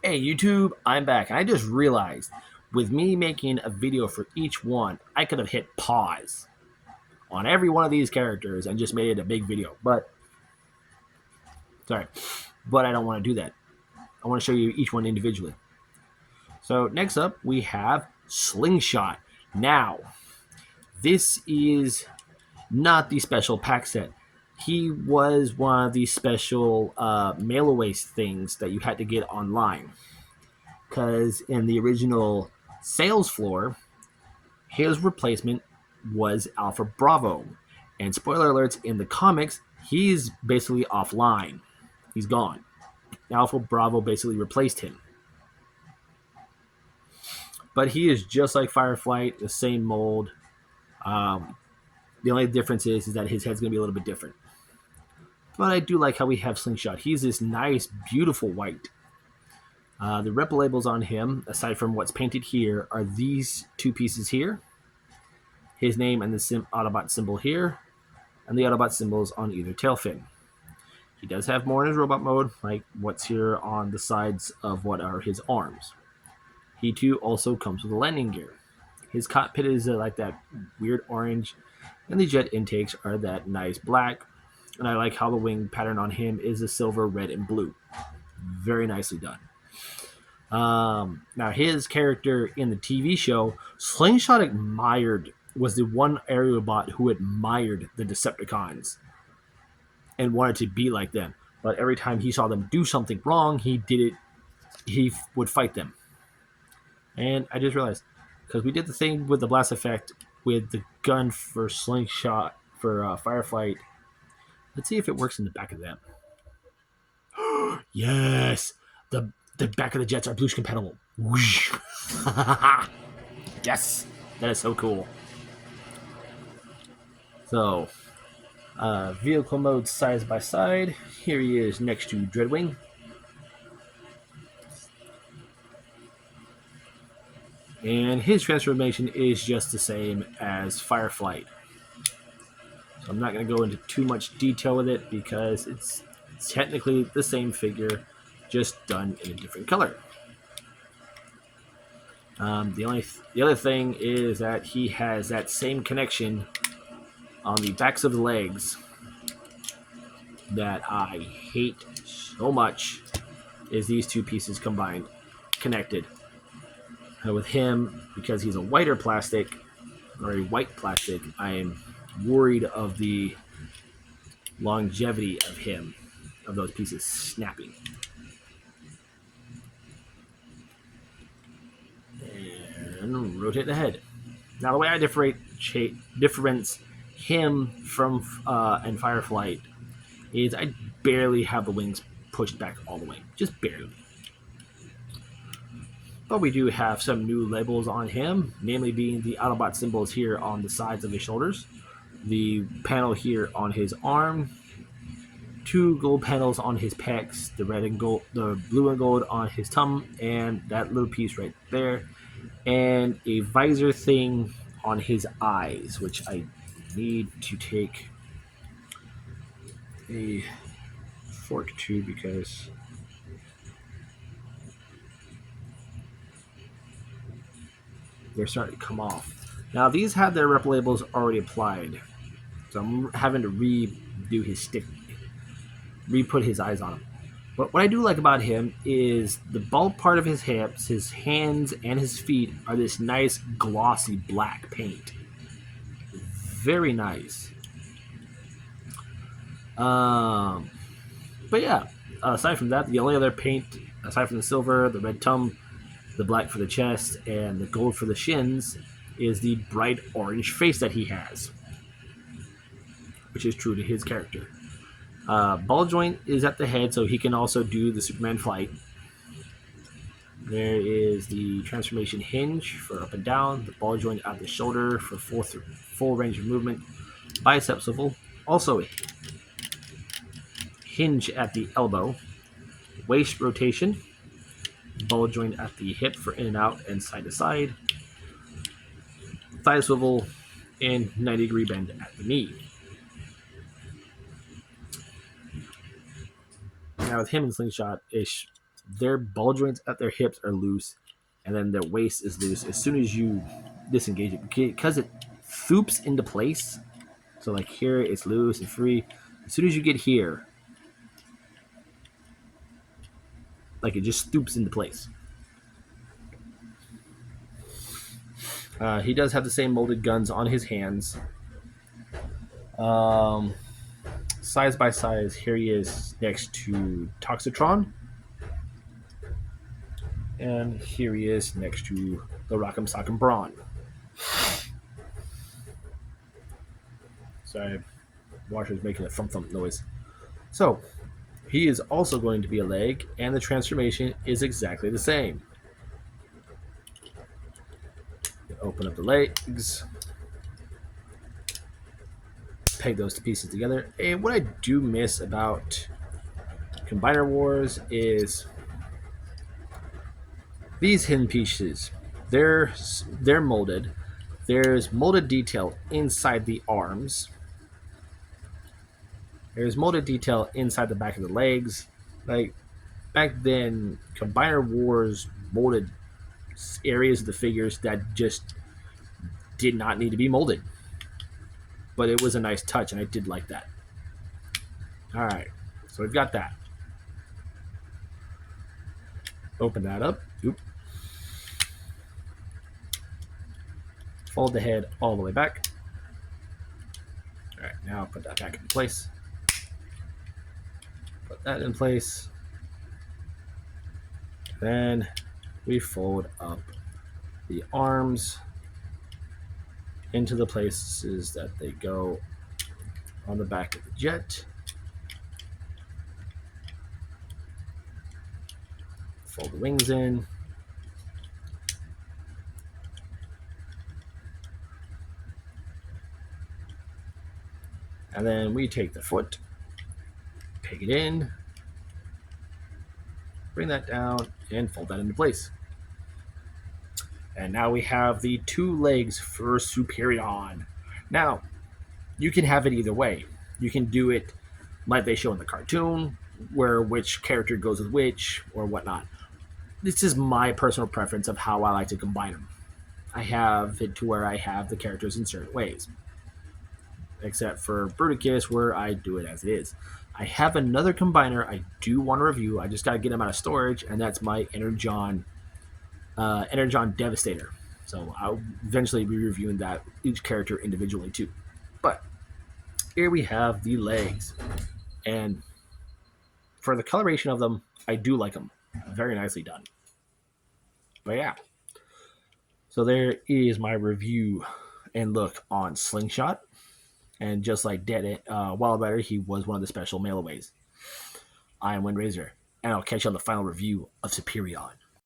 Hey YouTube, I'm back. And I just realized with me making a video for each one, I could have hit pause on every one of these characters and just made it a big video. But sorry, but I don't want to do that. I want to show you each one individually. So next up we have Slingshot. Now, this is not the special pack set. He was one of the special mail away things that you had to get online. Because in the original sales floor, his replacement was Alpha Bravo. And spoiler alerts, in the comics, he's basically offline. He's gone. Alpha Bravo basically replaced him. But he is just like Fireflight, the same mold. The only difference is that his head's going to be a little bit different. But I do like how we have Slingshot. He's this nice, beautiful white. The rep labels on him, aside from what's painted here, are these two pieces here. His name and the Autobot symbol here, and the Autobot symbols on either tail fin. He does have more in his robot mode, like what's here on the sides of what are his arms. He too also comes with a landing gear. His cockpit is like that weird orange, and the jet intakes are that nice black. And I like how the wing pattern on him is a silver, red, and blue. Very nicely done. Now his character in the TV show, Slingshot was the one Aerobot who admired the Decepticons and wanted to be like them. But every time he saw them do something wrong, he would fight them. And I just realized, because we did the thing with the blast effect with the gun for Slingshot for Fireflight. Let's see if it works in the back of them. Yes! The back of the jets are Blues compatible. Yes! That is so cool. So, vehicle mode side by side. Here he is next to Dreadwing. And his transformation is just the same as Fireflight. So I'm not going to go into too much detail with it because it's technically the same figure, just done in a different color. The other thing is that he has that same connection on the backs of the legs that I hate so much, is these two pieces combined, connected. With him, because he's a whiter plastic, or a white plastic, I am worried of the longevity of him, of those pieces snapping. And rotate the head. Now the way I difference him from and Fireflight is I barely have the wings pushed back all the way, just barely. But we do have some new labels on him, namely being the Autobot symbols here on the sides of his shoulders, the panel here on his arm, two gold panels on his pecs, the red and gold, the blue and gold on his thumb, and that little piece right there, and a visor thing on his eyes, which I need to take a fork to because they're starting to come off. Now these have their rep labels already applied, so I'm having to redo his stick, re-put his eyes on him. But what I do like about him is the bulk part of his hips, his hands, and his feet are this nice glossy black paint. Very nice. But yeah, aside from that, the only other paint, aside from the silver, the red thumb, the black for the chest, and the gold for the shins, is the bright orange face that he has, which is true to his character. Ball joint is at the head, so he can also do the Superman flight. There is the transformation hinge for up and down, the ball joint at the shoulder for full range of movement, bicep swivel, also hinge at the elbow, waist rotation, ball joint at the hip for in and out and side to side, thigh swivel, and 90-degree bend at the knee. Now with him and Slingshot, it's their ball joints at their hips are loose, and then their waist is loose as soon as you disengage it, because it thoops into place. So like here, it's loose and free. As soon as you get here, like it just stoops into place. He does have the same molded guns on his hands. Size by size, here he is next to Toxitron. And here he is next to the Rock'em Sock'em Brawn. Sorry, washer's making a thump thump noise. So, he is also going to be a leg, and the transformation is exactly the same. Open up the legs, peg those two pieces together. And what I do miss about Combiner Wars is these hidden pieces. They're molded. There's molded detail inside the arms. There's molded detail inside the back of the legs. Like back then, Combiner Wars molded areas of the figures that just did not need to be molded. But it was a nice touch, and I did like that. All right, so we've got that. Open that up. Oop. Fold the head all the way back. All right, now put that back in place. Put that in place. Then we fold up the arms into the places that they go on the back of the jet. Fold the wings in. And then we take the foot, peg it in, bring that down, and fold that into place. And now we have the two legs for Superion. Now, you can have it either way. You can do it like they show in the cartoon, where which character goes with which, or whatnot. This is my personal preference of how I like to combine them. I have it to where I have the characters in certain ways. Except for Bruticus, where I do it as it is. I have another combiner I do want to review. I just got to get them out of storage, and that's my Energon Devastator. So I'll eventually be reviewing that, each character individually too. But here we have the legs. And for the coloration of them, I do like them. Very nicely done. But yeah. So there is my review and look on Slingshot. And just like Wildrider, he was one of the special mailaways. I am Windrazor, and I'll catch you on the final review of Superion.